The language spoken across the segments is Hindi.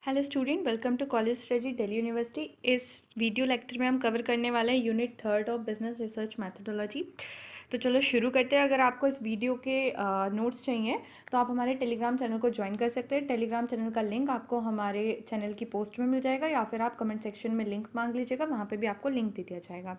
Hello student, welcome to college study Delhi university. इस वीडियो लेक्चर में हम कवर करने वाले हैं unit 3 of business research methodology. तो चलो शुरू करते हैं। अगर आपको इस वीडियो के नोट्स चाहिए तो आप हमारे टेलीग्राम चैनल को ज्वाइन कर सकते हैं। टेलीग्राम चैनल का लिंक आपको हमारे चैनल की पोस्ट में मिल जाएगा या फिर आप कमेंट सेक्शन में लिंक मांग लीजिएगा, वहाँ पर भी आपको लिंक दे दिया जाएगा।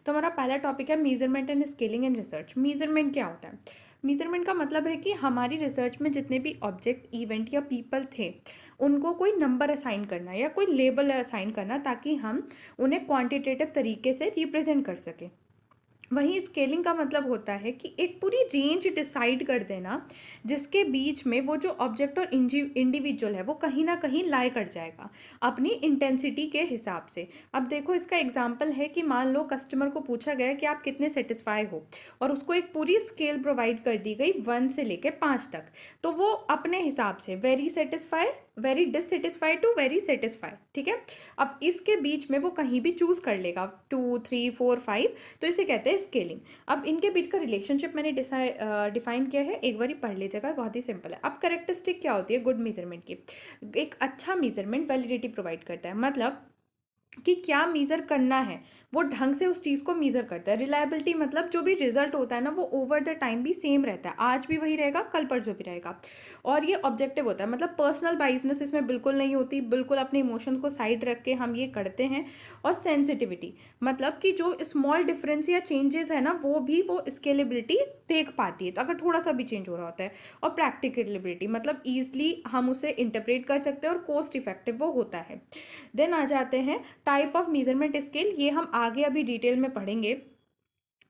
तो हमारा पहला टॉपिक है measurement and scaling in research. Measurement क्या होता है? मेजरमेंट का मतलब है कि हमारी रिसर्च में जितने भी ऑब्जेक्ट, इवेंट या पीपल थे उनको कोई नंबर असाइन करना या कोई लेबल असाइन करना, ताकि हम उन्हें क्वांटिटेटिव तरीके से रिप्रेजेंट कर सकें। वहीं स्केलिंग का मतलब होता है कि एक पूरी रेंज डिसाइड कर देना जिसके बीच में वो जो ऑब्जेक्ट और इंडिविजुअल है वो कहीं ना कहीं लाई कर जाएगा अपनी इंटेंसिटी के हिसाब से। अब देखो, इसका एग्जांपल है कि मान लो कस्टमर को पूछा गया कि आप कितने सेटिस्फाई हो और उसको एक पूरी स्केल प्रोवाइड कर दी गई 1 से लेकर 5 तक। तो वो अपने हिसाब से very satisfy, very dissatisfied to very satisfied, ठीक है। अब इसके बीच में वो कहीं भी चूज कर लेगा 2, 3, 4, 5। तो इसे कहते हैं स्केलिंग। अब इनके बीच का रिलेशनशिप मैंने डिफाइन किया है, एक बार ही पढ़ लीजिएगा, बहुत ही सिंपल है। अब कैरेक्टरिस्टिक क्या होती है गुड मेजरमेंट की? एक अच्छा मेजरमेंट वैलिडिटी प्रोवाइड करता है, मतलब कि क्या मेजर करना है वो ढंग से उस चीज़ को मेजर करता है। रिलायबिलिटी मतलब जो भी रिजल्ट होता है ना वो ओवर द टाइम भी सेम रहता है, आज भी वही रहेगा, कल परसों भी रहेगा। और ये ऑब्जेक्टिव होता है, मतलब पर्सनल बाइसनेस इसमें बिल्कुल नहीं होती, बिल्कुल अपने इमोशंस को साइड रख के हम ये करते हैं। और सेंसिटिविटी मतलब कि जो स्मॉल डिफरेंस या चेंजेस है ना वो भी वो स्केलेबिलिटी देख पाती है, तो अगर थोड़ा सा भी चेंज हो रहा होता है। और प्रैक्टिकलिबिलिटी मतलब ईजिली हम उसे इंटरप्रेट कर सकते हैं और कॉस्ट इफेक्टिव वो होता है। देन आ जाते हैं टाइप ऑफ मेजरमेंट स्केल, ये हम आगे अभी डिटेल में पढ़ेंगे।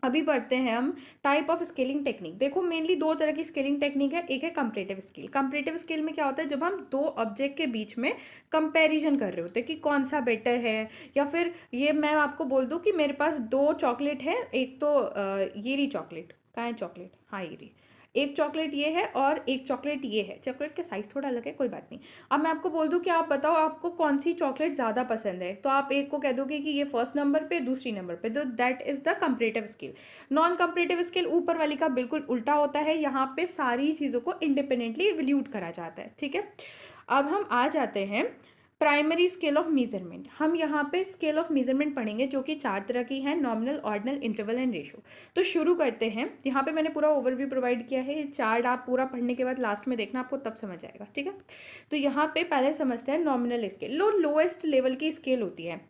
अभी पढ़ते हैं हम टाइप ऑफ स्केलिंग टेक्निक। देखो, मेनली दो तरह की स्केलिंग टेक्निक है। एक है कंपैरेटिव स्केल। कंपैरेटिव स्केल में क्या होता है, जब हम दो ऑब्जेक्ट के बीच में कंपैरिजन कर रहे होते हैं कि कौन सा बेटर है। या फिर ये मैं आपको बोल दूं कि मेरे पास दो चॉकलेट है, एक तो ये रही चॉकलेट, कहाँ है चॉकलेट, हाँ ये रही। एक चॉकलेट ये है और एक चॉकलेट ये है। चॉकलेट का साइज थोड़ा अलग है, कोई बात नहीं। अब मैं आपको बोल दूं कि आप बताओ आपको कौन सी चॉकलेट ज़्यादा पसंद है, तो आप एक को कह दोगे कि ये फर्स्ट नंबर पे, दूसरी नंबर पे, तो that is the comparative scale. Non comparative scale ऊपर वाली का बिल्कुल उल्टा होता है, यहाँ पे सारी चीज़ों को इंडिपेंडेंटली इवैल्यूएट करा जाता है, ठीक है। अब हम आ जाते हैं प्राइमरी स्केल ऑफ मेजरमेंट। हम यहाँ पे स्केल ऑफ मेजरमेंट पढ़ेंगे जो कि 4 तरह की है: nominal, ordinal, interval and ratio. तो शुरू करते हैं। यहाँ पे मैंने पूरा ओवरव्यू प्रोवाइड किया है, ये चार्ट आप पूरा पढ़ने के बाद लास्ट में देखना, आपको तब समझ आएगा, ठीक है। तो यहाँ पे पहले समझते हैं नॉमिनल स्केल। लोएस्ट लेवल की स्केल होती है।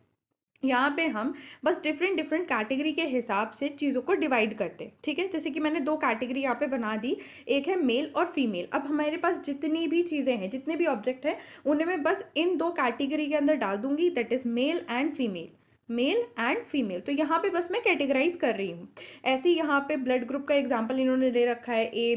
यहाँ पे हम बस डिफरेंट डिफरेंट कैटेगरी के हिसाब से चीज़ों को डिवाइड करते हैं, ठीक है। जैसे कि मैंने दो कैटेगरी यहाँ पे बना दी, एक है मेल और फीमेल। अब हमारे पास जितनी भी चीज़ें हैं, जितने भी ऑब्जेक्ट हैं, उन्हें मैं बस इन दो कैटेगरी के अंदर डाल दूंगी, that is male and female, male and female. तो यहाँ पे बस मैं कैटेगराइज कर रही हूँ। ऐसे ही यहाँ पे ब्लड ग्रुप का एग्जाम्पल इन्होंने दे रखा है, ए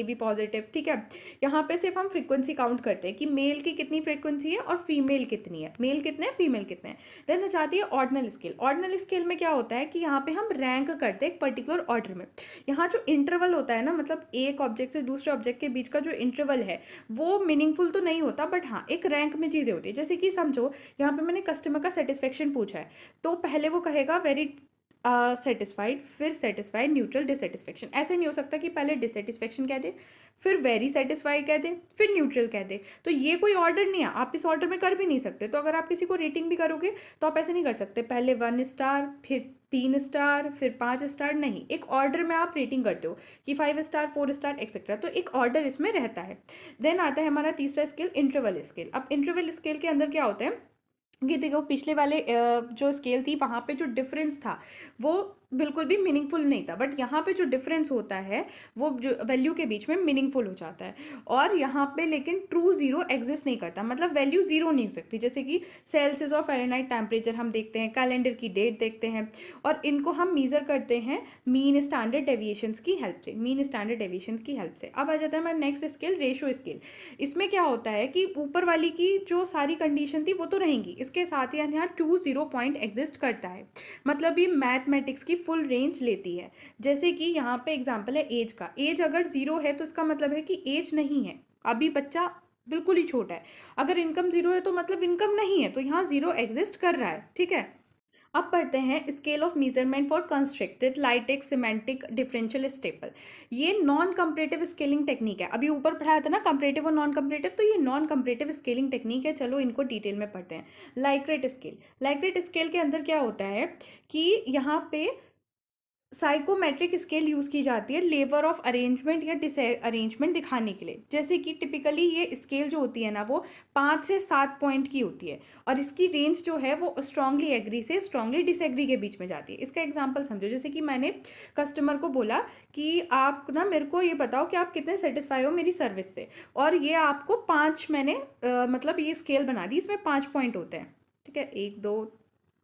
बी पॉजिटिव, ठीक है। यहाँ पे सिर्फ हम फ्रीक्वेंसी काउंट करते हैं कि मेल की कितनी फ्रीक्वेंसी है और फीमेल कितनी है, मेल कितने हैं, फीमेल कितने हैं। देन आ जाती है ऑर्डिनल स्केल। ऑर्डिनल स्केल में क्या होता है कि यहाँ पे हम रैंक करते हैं एक पर्टिकुलर ऑर्डर में। यहाँ जो इंटरवल होता है ना, मतलब एक ऑब्जेक्ट से दूसरे ऑब्जेक्ट के बीच का जो इंटरवल है वो मीनिंगफुल तो नहीं होता, बट हाँ एक रैंक में चीज़ें होती है। जैसे कि समझो यहाँ पे मैंने कस्टमर का सेटिस्फेक्शन पूछा है, तो पहले वो कहेगा वेरी सेटिस्फाइड, फिर सेटिस्फाइड, न्यूट्रल, डिससेटिस्फेक्शन। ऐसे नहीं हो सकता कि पहले डिससेटिस्फेक्शन कह दे, फिर वेरी सेटिस्फाइड कह दे, फिर न्यूट्रल कह दे। तो ये कोई ऑर्डर नहीं है, आप इस ऑर्डर में कर भी नहीं सकते। तो अगर आप किसी को रेटिंग भी करोगे तो आप ऐसे नहीं कर सकते, पहले 1 स्टार, फिर 3 स्टार, फिर 5 स्टार, नहीं। एक ऑर्डर में आप रेटिंग करते हो कि 5 स्टार, 4 स्टार, एक्सेट्रा। तो एक ऑर्डर इसमें रहता है। देन आता है हमारा तीसरा स्केल, इंटरवल स्केल। अब इंटरवल स्केल के अंदर क्या होता है कि देखो, पिछले वाले जो स्केल थी वहाँ पे जो डिफरेंस था वो बिल्कुल भी मीनिंगफुल नहीं था, बट यहाँ पे जो डिफरेंस होता है वो वैल्यू के बीच में मीनिंगफुल हो जाता है। और यहाँ पे लेकिन ट्रू जीरो एग्जिस्ट नहीं करता, मतलब वैल्यू जीरो नहीं हो सकती। जैसे कि सेल्सियस और फ़ारेनहाइट टेम्परेचर हम देखते हैं, कैलेंडर की डेट देखते हैं, और इनको हम मीज़र करते हैं मीन स्टैंडर्ड डेविएशंस की हेल्प से, मीन स्टैंडर्ड डेविएशन की हेल्प से। अब आ जाता है हमारा नेक्स्ट स्केल, रेशो स्केल। इसमें क्या होता है कि ऊपर वाली की जो सारी कंडीशन थी वो तो रहेंगी, इसके साथ ही यहाँ 2 पॉइंट एग्जिस्ट करता है, मतलब ये मैथमेटिक्स की फुल रेंज लेती है। जैसे कि यहाँ पे एग्जांपल है एज का। एज अगर 0 है तो इसका मतलब है कि एज नहीं है, अभी बच्चा बिल्कुल ही छोटा है। अगर इनकम 0 है तो मतलब इनकम नहीं है, तो यहाँ 0 एग्जिस्ट कर रहा है, ठीक है। अब पढ़ते हैं scale of measurement for constructed लाइटेक्स सिमेंटिक डिफरेंशियल स्टेपल। ये नॉन कंपैरेटिव स्केलिंग टेक्निक है। अभी ऊपर पढ़ाया था ना कंपैरेटिव और नॉन कंपैरेटिव, तो ये नॉन कंपैरेटिव स्केलिंग टेक्निक है। चलो इनको डिटेल में पढ़ते हैं। लाइकरेट स्केल, लाइकरेट स्केल के अंदर क्या होता है कि यहाँ पे साइकोमेट्रिक स्केल यूज़ की जाती है लेबर ऑफ अरेंजमेंट या डिसअरेंजमेंट दिखाने के लिए। जैसे कि टिपिकली ये स्केल जो होती है ना वो 5 से 7 पॉइंट की होती है और इसकी रेंज जो है वो स्ट्रांगली एग्री से स्ट्रांगली डिसएग्री के बीच में जाती है। इसका एग्जांपल समझो, जैसे कि मैंने कस्टमर को बोला कि आप ना मेरे को ये बताओ कि आप कितने सेटिस्फाई हो मेरी सर्विस से, और ये आपको 5 मैंने मतलब ये स्केल बना दी, इसमें 5 पॉइंट होते हैं। ठीक है, 1 2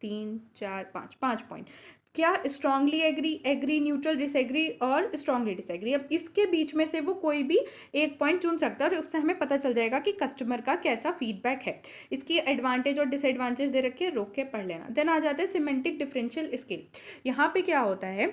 3 4 5, 5 पॉइंट। क्या? Strongly agree, agree, neutral, disagree और स्ट्रांगली डिसएग्री। अब इसके बीच में से वो कोई भी एक पॉइंट चुन सकता है और उससे हमें पता चल जाएगा कि कस्टमर का कैसा फीडबैक है। इसकी एडवांटेज और डिसएडवांटेज दे रखे, रोक के पढ़ लेना। देन आ जाते हैं सिमेंटिक डिफरेंशियल स्केल। यहाँ पे क्या होता है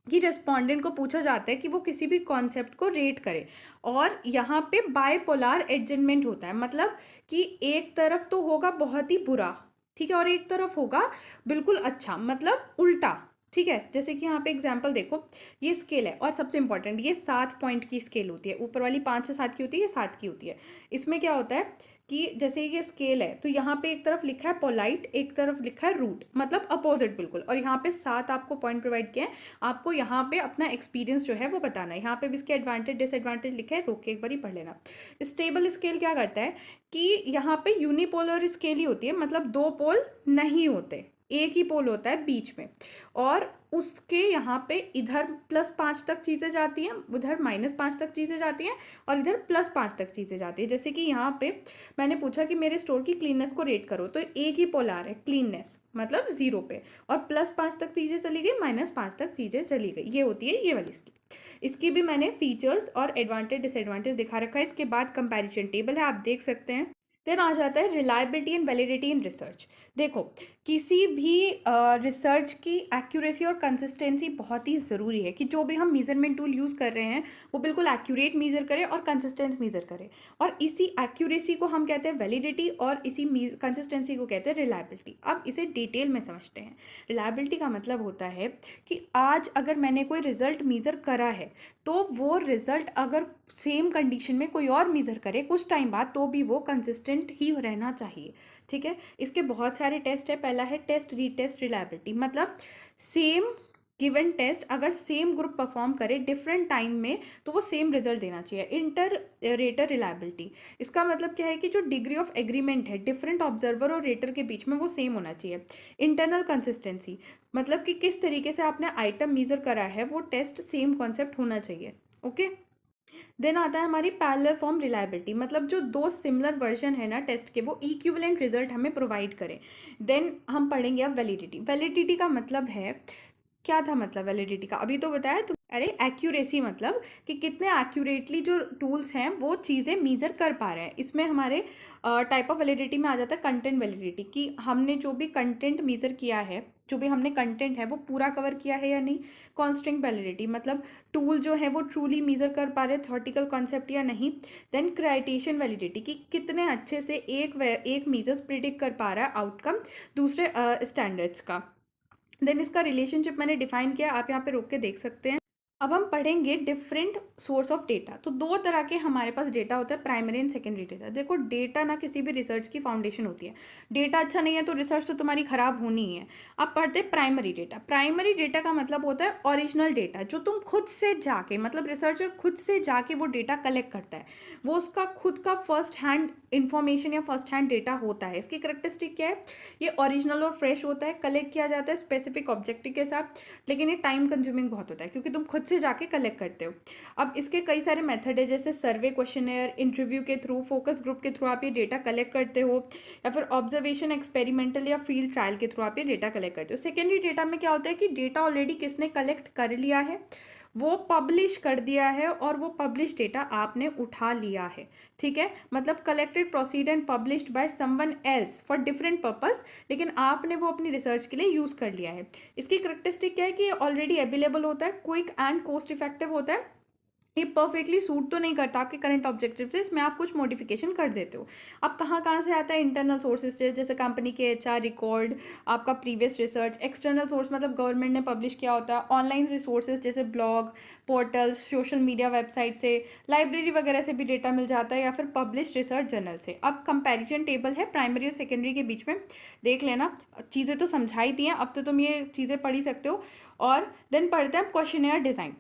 कि रेस्पोंडेंट को पूछा जाता है कि वो किसी भी कॉन्सेप्ट को रेट करे, और यहाँ पे बाइपोलर एडजमेंट होता है, मतलब कि एक तरफ तो होगा बहुत ही बुरा, ठीक है, और एक तरफ होगा बिल्कुल अच्छा, मतलब उल्टा। ठीक है, जैसे कि यहाँ पे एग्जांपल देखो, ये स्केल है और सबसे इंपॉर्टेंट ये 7 पॉइंट की स्केल होती है। ऊपर वाली 5 से 7 की होती है, ये 7 की होती है। इसमें क्या होता है कि जैसे ये स्केल है तो यहाँ पे एक तरफ लिखा है पोलाइट, एक तरफ लिखा है रूट, मतलब अपोजिट बिल्कुल, और यहाँ पे 7 आपको पॉइंट प्रोवाइड किए हैं। आपको यहाँ पे अपना एक्सपीरियंस जो है वो बताना है। यहाँ पे भी इसके एडवांटेज डिसएडवांटेज लिखे हैं, रोक के एक बार ही पढ़ लेना। स्टेबल स्केल क्या करता है कि यहाँ पे यूनिपोलर स्केल ही होती है, मतलब 2 पोल नहीं होते, एक ही पोल होता है बीच में, और उसके यहाँ पे इधर +5 तक चीज़ें जाती हैं, उधर -5 तक चीज़ें जाती हैं, और इधर +5 तक चीज़ें जाती है। जैसे कि यहाँ पे मैंने पूछा कि मेरे स्टोर की क्लीननेस को रेट करो, तो एक ही पोलार है क्लीननेस, मतलब 0 पे, और +5 तक चीज़ें चली गई, -5 तक चीज़ें चली गई। ये होती है ये वाली स्केल। इसकी भी मैंने फीचर्स और एडवांटेज डिसएडवांटेज दिखा रखा है। इसके बाद कंपैरिजन टेबल है, आप देख सकते हैं। देन आ जाता है reliability and validity in research. देखो, किसी भी रिसर्च की एक्यूरेसी और कंसिस्टेंसी बहुत ही ज़रूरी है कि जो भी हम मेजरमेंट टूल यूज़ कर रहे हैं वो बिल्कुल एक्यूरेट मेज़र करे और कंसिस्टेंट मेज़र करे, और इसी एक्यूरेसी को हम कहते हैं वैलिडिटी और इसी कंसिस्टेंसी को कहते हैं रिलायबिलिटी। अब इसे डिटेल में समझते हैं। रिलायबिलिटी का मतलब होता है कि आज अगर मैंने कोई रिजल्ट मेज़र करा है तो वो रिजल्ट अगर सेम कंडीशन में कोई और मेज़र करे कुछ टाइम बाद तो भी वो कंसिस्टेंट ही रहना चाहिए। ठीक है, इसके बहुत सारे टेस्ट है। पहला है टेस्ट रीटेस्ट रिलायबिलिटी, मतलब सेम गिवन टेस्ट अगर सेम ग्रुप परफॉर्म करे डिफरेंट टाइम में तो वो सेम रिजल्ट देना चाहिए। इंटर रेटर रिलायबिलिटी, इसका मतलब क्या है कि जो डिग्री ऑफ एग्रीमेंट है डिफरेंट ऑब्जर्वर और रेटर के बीच में वो सेम होना चाहिए। इंटरनल कंसिस्टेंसी, मतलब कि किस तरीके से आपने आइटम मेजर करा है वो टेस्ट सेम कॉन्सेप्ट होना चाहिए। ओके, देन आता है हमारी पैरेलल फॉर्म रिलायबिलिटी, मतलब जो 2 सिमिलर वर्जन है ना टेस्ट के वो इक्विवेलेंट रिजल्ट हमें प्रोवाइड करें। देन हम पढ़ेंगे अब वैलिडिटी। वैलिडिटी का मतलब है, क्या था मतलब वैलिडिटी का, अभी तो बताया तुम। अरे एक्यूरेसी, मतलब कि कितने एक्यूरेटली जो टूल्स हैं वो चीज़ें मेजर कर पा रहे हैं। इसमें हमारे टाइप ऑफ वैलिडिटी में आ जाता है कंटेंट वैलिडिटी, कि हमने जो भी कंटेंट मेजर किया है, जो भी हमने कंटेंट है वो पूरा कवर किया है या नहीं। कॉन्स्ट्रेंट वैलिडिटी, मतलब टूल जो है वो ट्रूली मेजर कर पा रहे थ्योरेटिकल कॉन्सेप्ट या नहीं। देन क्राइटेशन वैलिडिटी, कि कितने अच्छे से एक मेजर्स प्रिडिक्ट कर पा रहा है आउटकम दूसरे स्टैंडर्ड्स का। देन इसका रिलेशनशिप मैंने डिफाइन किया, आप यहाँ पे रोक के देख सकते हैं। अब हम पढ़ेंगे डिफरेंट सोर्स ऑफ डेटा। तो 2 तरह के हमारे पास डेटा होता है, प्राइमरी एंड सेकेंडरी डेटा। देखो, डेटा ना किसी भी रिसर्च की फाउंडेशन होती है। डेटा अच्छा नहीं है तो रिसर्च तो तुम्हारी खराब होनी ही है। अब पढ़ते हैं प्राइमरी डेटा। प्राइमरी डेटा का मतलब होता है ओरिजिनल डेटा, जो तुम खुद से जाके, मतलब रिसर्चर खुद से जाके वो डेटा कलेक्ट करता है, वो उसका खुद का फर्स्ट हैंड इंफॉर्मेशन या फर्स्ट हैंड डेटा होता है। इसकी करेक्टरिस्टिक क्या है, ये ओरिजिनल और फ्रेश होता है, कलेक्ट किया जाता है स्पेसिफिक ऑब्जेक्टिव के साथ, लेकिन ये टाइम कंज्यूमिंग बहुत होता है क्योंकि तुम खुद से जाके कलेक्ट करते हो। अब इसके कई सारे मेथड है, जैसे सर्वे, क्वेश्चनेयर, इंटरव्यू के थ्रू, फोकस ग्रुप के थ्रू आप ये डेटा कलेक्ट करते हो, या फिर ऑब्जर्वेशन, एक्सपेरिमेंटल या फील्ड ट्रायल के थ्रू आप ये डेटा कलेक्ट करते हो। सेकेंडरी डेटा में क्या होता है कि डेटा ऑलरेडी किसने कलेक्ट कर लिया है, वो पब्लिश कर दिया है, और वो पब्लिश डेटा आपने उठा लिया है। ठीक है, मतलब collected, proceed and published by someone else for different purpose, लेकिन आपने वो अपनी रिसर्च के लिए यूज़ कर लिया है। इसकी करेक्टरिस्टिक क्या है कि ऑलरेडी अवेलेबल होता है, क्विक एंड कॉस्ट इफेक्टिव होता है, ये परफेक्टली सूट तो नहीं करता आपके करंट ऑब्जेक्टिव से, इसमें आप कुछ मॉडिफिकेशन कर देते हो। अब कहाँ कहाँ से आता है? इंटरनल सोर्सेज से, जैसे कंपनी के एचआर रिकॉर्ड, आपका प्रीवियस रिसर्च। एक्सटर्नल सोर्स मतलब गवर्नमेंट ने पब्लिश किया होता है। ऑनलाइन रिसोर्सेज जैसे blog, portals, social media website से, लाइब्रेरी वगैरह से भी डेटा मिल जाता है, या फिर पब्लिश रिसर्च जर्नल से। अब कंपैरिजन टेबल है प्राइमरी और सेकेंडरी के बीच में, देख लेना। चीज़ें तो समझाई दी हैं, अब तो तुम ये चीज़ें पढ़ ही सकते हो। और देन पढ़ते हैं क्वेश्चनेयर डिज़ाइन।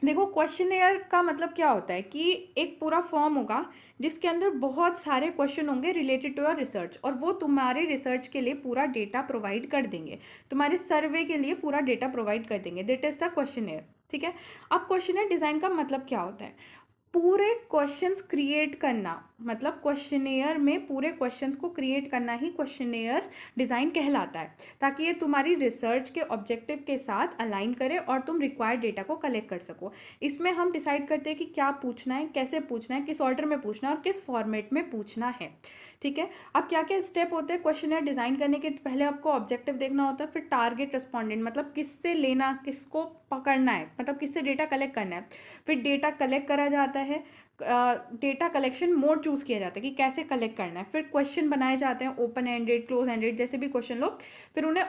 देखो, क्वेश्चनेयर का मतलब क्या होता है कि एक पूरा फॉर्म होगा जिसके अंदर बहुत सारे क्वेश्चन होंगे रिलेटेड टू योर रिसर्च, और वो तुम्हारे रिसर्च के लिए पूरा डेटा प्रोवाइड कर देंगे, तुम्हारे सर्वे के लिए पूरा डेटा प्रोवाइड कर देंगे। That is the questionnaire. ठीक है। अब क्वेश्चनेयर डिज़ाइन का मतलब क्या होता है? पूरे क्वेश्चंस क्रिएट करना, मतलब क्वेश्चनेयर में पूरे क्वेश्चंस को क्रिएट करना ही क्वेश्चनेयर डिज़ाइन कहलाता है, ताकि ये तुम्हारी रिसर्च के ऑब्जेक्टिव के साथ अलाइन करे और तुम रिक्वायर्ड डेटा को कलेक्ट कर सको। इसमें हम डिसाइड करते हैं कि क्या पूछना है, कैसे पूछना है, किस ऑर्डर में पूछना है और किस फॉर्मेट में पूछना है। ठीक है। अब क्या क्या स्टेप होते हैं क्वेश्चनेयर डिज़ाइन करने के? पहले आपको ऑब्जेक्टिव देखना होता है, फिर टारगेट रिस्पॉन्डेंट मतलब किससे लेना, किसको पकड़ना है, मतलब किससे डेटा कलेक्ट करना है। फिर डेटा कलेक्ट करा जाता है, डेटा कलेक्शन मोड चूज़ किया जाता है कि कैसे कलेक्ट करना है। फिर क्वेश्चन बनाए जाते हैं, ओपन एंडेड, क्लोज एंडेड, जैसे भी क्वेश्चन लो। फिर उन्हें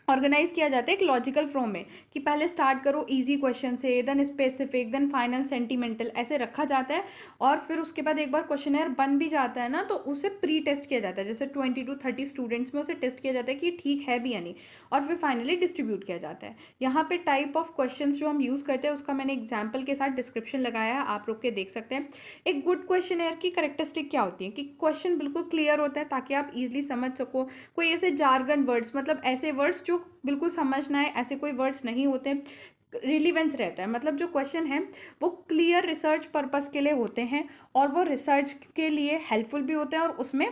ऑर्गेनाइज किया जाता है एक लॉजिकल फ्लो में, कि पहले स्टार्ट करो इजी क्वेश्चन से, then specific, then final sentimental, ऐसे रखा जाता है। और फिर उसके बाद एक बार क्वेश्चनेयर बन भी जाता है ना, तो उसे प्री टेस्ट किया जाता है, जैसे 20 to 30 स्टूडेंट्स में उसे टेस्ट किया जाता है कि ठीक है भी या नहीं, और फिर फाइनली डिस्ट्रीब्यूट किया जाता है। यहाँ पे टाइप ऑफ क्वेश्चन जो हम यूज़ करते हैं उसका मैंने एग्जाम्पल के साथ डिस्क्रिप्शन लगाया है, आप लोग के देख सकते हैं। एक गुड क्वेश्चनेयर की करेक्टरिस्टिक क्या होती है कि क्वेश्चन बिल्कुल क्लियर होता है ताकि आप इजिली समझ सको। कोई ऐसे जार्गन वर्ड्स, मतलब ऐसे वर्ड्स जो बिल्कुल समझना है, ऐसे कोई वर्ड्स नहीं होते। रिलीवेंस रहता है, मतलब जो क्वेश्चन है वो क्लियर रिसर्च पर्पस के लिए होते हैं, और वो रिसर्च के लिए हेल्पफुल भी होते हैं, और उसमें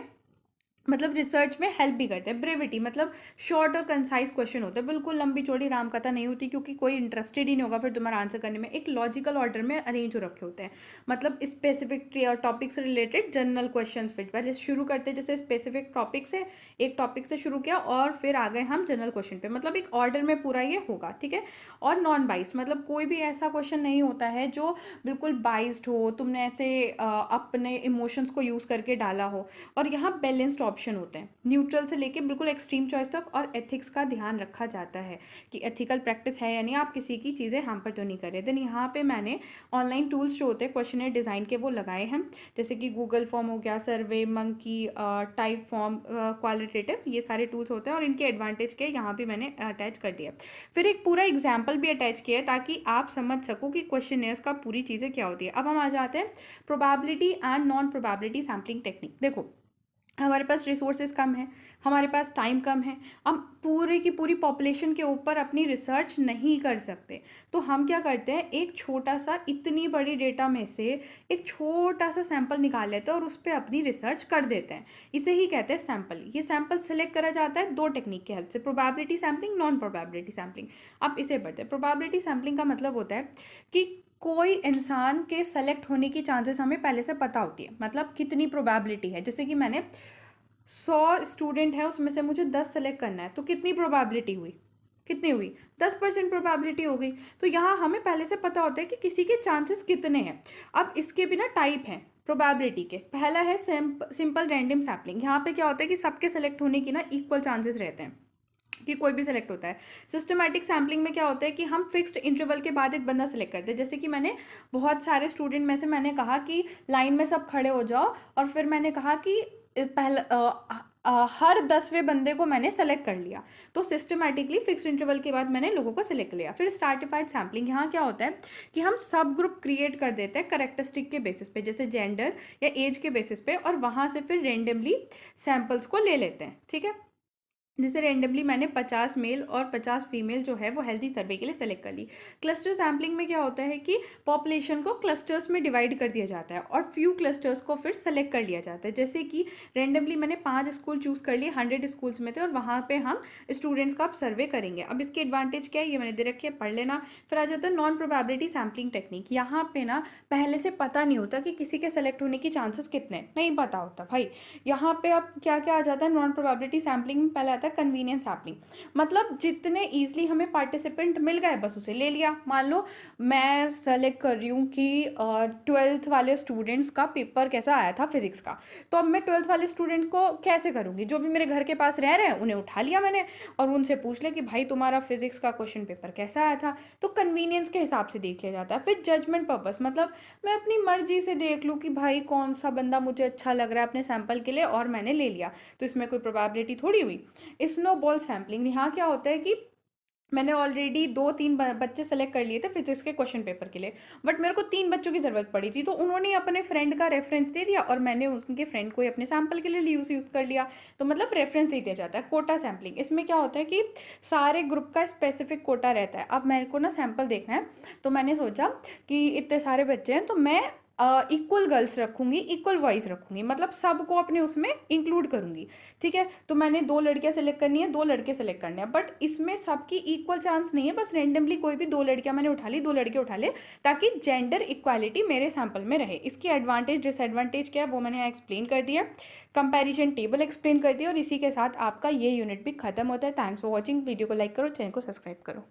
मतलब रिसर्च में हेल्प भी करते हैं। ब्रेविटी मतलब शॉर्ट और कंसाइज क्वेश्चन होते हैं, बिल्कुल लंबी चौड़ी राम कथा नहीं होती, क्योंकि कोई इंटरेस्टेड ही नहीं होगा फिर तुम्हारा आंसर करने में। एक लॉजिकल ऑर्डर में अरेंज हो रखे होते हैं, मतलब स्पेसिफिक टॉपिक से रिलेटेड जनरल क्वेश्चन। फिर पहले शुरू करते हैं जैसे स्पेसिफिक टॉपिक से, एक टॉपिक से शुरू किया और फिर आ गए हम जनरल क्वेश्चन पे, मतलब एक ऑर्डर में पूरा ये होगा। ठीक है। और नॉन बाइस्ड मतलब कोई भी ऐसा क्वेश्चन नहीं होता है जो बिल्कुल बाइस्ड हो, तुमने ऐसे अपने इमोशंस को यूज़ करके डाला हो। और यहाँ बैलेंस्ड ऑप्शन होते हैं, न्यूट्रल से लेके बिल्कुल एक्सट्रीम चॉइस तक, और एथिक्स का ध्यान रखा जाता है कि एथिकल प्रैक्टिस है या नहीं, आप किसी की चीज़ें हैम्पर तो नहीं कर रहे। देन यहाँ पे मैंने ऑनलाइन टूल्स जो होते हैं क्वेश्चनर डिज़ाइन के वो लगाए हैं, जैसे कि गूगल फॉर्म हो गया, सर्वे मंकी, टाइप फॉर्म, क्वालिटेटिव, ये सारे टूल्स होते हैं और इनके एडवांटेज के यहाँ भी मैंने अटैच कर दिया। फिर एक पूरा एग्जाम्पल भी अटैच किया है ताकि आप समझ सको कि क्वेश्चनर्स का पूरी चीज़ें क्या होती है। अब हम आ जाते हैं probability and non probability sampling technique. देखो, हमारे पास रिसोर्सेज कम है, हमारे पास टाइम कम है, हम पूरे की पूरी पॉपुलेशन के ऊपर अपनी रिसर्च नहीं कर सकते, तो हम क्या करते हैं, एक छोटा सा, इतनी बड़ी डेटा में से एक छोटा सा सैंपल निकाल लेते हैं और उस पर अपनी रिसर्च कर देते हैं। इसे ही कहते हैं सैंपल। ये सैंपल सेलेक्ट करा जाता है दो टेक्निक की हेल्प से, probability sampling, non probability sampling. अब इसे बढ़ते हैं। प्रोबेबिलिटी सैम्पलिंग का मतलब होता है कि कोई इंसान के सेलेक्ट होने की चांसेस हमें पहले से पता होती है, मतलब कितनी प्रोबेबिलिटी है। जैसे कि मैंने 100 स्टूडेंट है, उसमें से मुझे 10 सेलेक्ट करना है, तो कितनी प्रोबेबिलिटी हुई, कितनी हुई, 10% प्रोबेबिलिटी हो गई। तो यहाँ हमें पहले से पता होता है कि किसी के चांसेस कितने हैं। अब इसके बिना टाइप हैं प्रोबेबिलिटी के। पहला है सिंपल रैंडम सैम्पलिंग। यहाँ पे क्या होता है कि सबके सेलेक्ट होने की ना इक्वल चांसेस रहते हैं कि कोई भी सेलेक्ट होता है। सिस्टमैटिक सैम्पलिंग में क्या होता है कि हम फिक्स्ड इंटरवल के बाद एक बंदा सेलेक्ट करते हैं। जैसे कि मैंने बहुत सारे स्टूडेंट में से मैंने कहा कि लाइन में सब खड़े हो जाओ, और फिर मैंने कहा कि हर 10वें बंदे को मैंने सेलेक्ट कर लिया, तो सिस्टमैटिकली फिक्स्ड इंटरवल के बाद मैंने लोगों को सेलेक्ट लिया। फिर स्ट्रैटिफाइड सैम्पलिंग, यहाँ क्या होता है कि हम सब ग्रुप क्रिएट कर देते हैं करेक्टरिस्टिक के बेसिस पे, जैसे जेंडर या एज के बेसिस पे, और वहाँ से फिर रेंडमली सैम्पल्स को ले लेते हैं। ठीक है। जैसे रेंडमली मैंने 50 मेल और 50 फीमेल जो है वो हेल्दी सर्वे के लिए सेलेक्ट कर ली। क्लस्टर सैम्पलिंग में क्या होता है कि पॉपुलेशन को क्लस्टर्स में डिवाइड कर दिया जाता है और फ्यू क्लस्टर्स को फिर सेलेक्ट कर लिया जाता है। जैसे कि रेंडमली मैंने 5 स्कूल चूज़ कर लिए, 100 स्कूल्स में थे, और वहाँ पे हम स्टूडेंट्स का अब सर्वे करेंगे। अब इसके एडवांटेज क्या है ये मैंने दे रखी है, पढ़ लेना। फिर आ जाता है नॉन प्रोबेबिलिटी सैम्पलिंग टेक्निक। यहाँ पे ना पहले से पता नहीं होता कि किसी के सेलेक्ट होने की चांसेस कितने, नहीं पता होता भाई। यहाँ पे अब क्या क्या आ जाता है नॉन प्रोबेबिलिटी सैम्पलिंग में, पहले आता है आता है कन्वीनियंस सैम्पलिंग। मतलब जितने ईजिली हमें पार्टिसिपेंट मिल गए बस उसे ले लिया। मान लो मैं सेलेक्ट कर रही हूँ कि 12th वाले स्टूडेंट्स का पेपर कैसा आया था फिजिक्स का, तो अब मैं 12th वाले स्टूडेंट को कैसे करूँगी, जो भी मेरे घर के पास रह रहे हैं उन्हें उठा लिया मैंने और उनसे पूछ लिया कि भाई तुम्हारा फिजिक्स का क्वेश्चन पेपर कैसा आया था। तो कन्वीनियंस के हिसाब से देख लिया जाता है। फिर जजमेंट पर्पस, मतलब मैं अपनी मर्जी से देख लूँ कि भाई कौन सा बंदा मुझे अच्छा लग रहा है अपने सैंपल के लिए और मैंने ले लिया, तो इसमें कोई प्रोबेबिलिटी थोड़ी हुई। स्नो बॉल सैम्पलिंग, यहाँ क्या होता है कि मैंने ऑलरेडी 2-3 बच्चे सेलेक्ट कर लिए थे फिजिक्स के क्वेश्चन पेपर के लिए, बट मेरे को 3 बच्चों की ज़रूरत पड़ी थी, तो उन्होंने अपने फ्रेंड का रेफरेंस दे दिया और मैंने उनके फ्रेंड को ही अपने सैंपल के लिए यूज़ कर लिया। तो मतलब रेफरेंस दे दिया जाता है। कोटा सैम्पलिंग, इसमें क्या होता है कि सारे ग्रुप का स्पेसिफिक कोटा रहता है। अब मेरे को ना सैंपल देखना है, तो मैंने सोचा कि इतने सारे बच्चे हैं तो मैं इक्वल गर्ल्स रखूँगी, इक्वल बॉयज़ रखूँगी, मतलब सबको अपने उसमें इंक्लूड करूँगी। ठीक है, तो मैंने 2 लड़कियाँ सेलेक्ट करनी है, 2 लड़के सेलेक्ट करने हैं, बट इसमें सबकी इक्वल चांस नहीं है। बस रैंडमली कोई भी 2 लड़कियाँ मैंने उठा ली, 2 लड़के उठा ले, ताकि जेंडर इक्वालिटी मेरे सैंपल में रहे। इसकी एडवांटेज डिसएडवांटेज क्या है वो मैंने यहाँ एक्सप्लेन कर दिया, कंपैरिजन टेबल एक्सप्लेन कर दिया, और इसी के साथ आपका ये यूनिट भी खत्म होता है। Thanks for watching. वीडियो को लाइक करो, चैनल को सब्सक्राइब करो।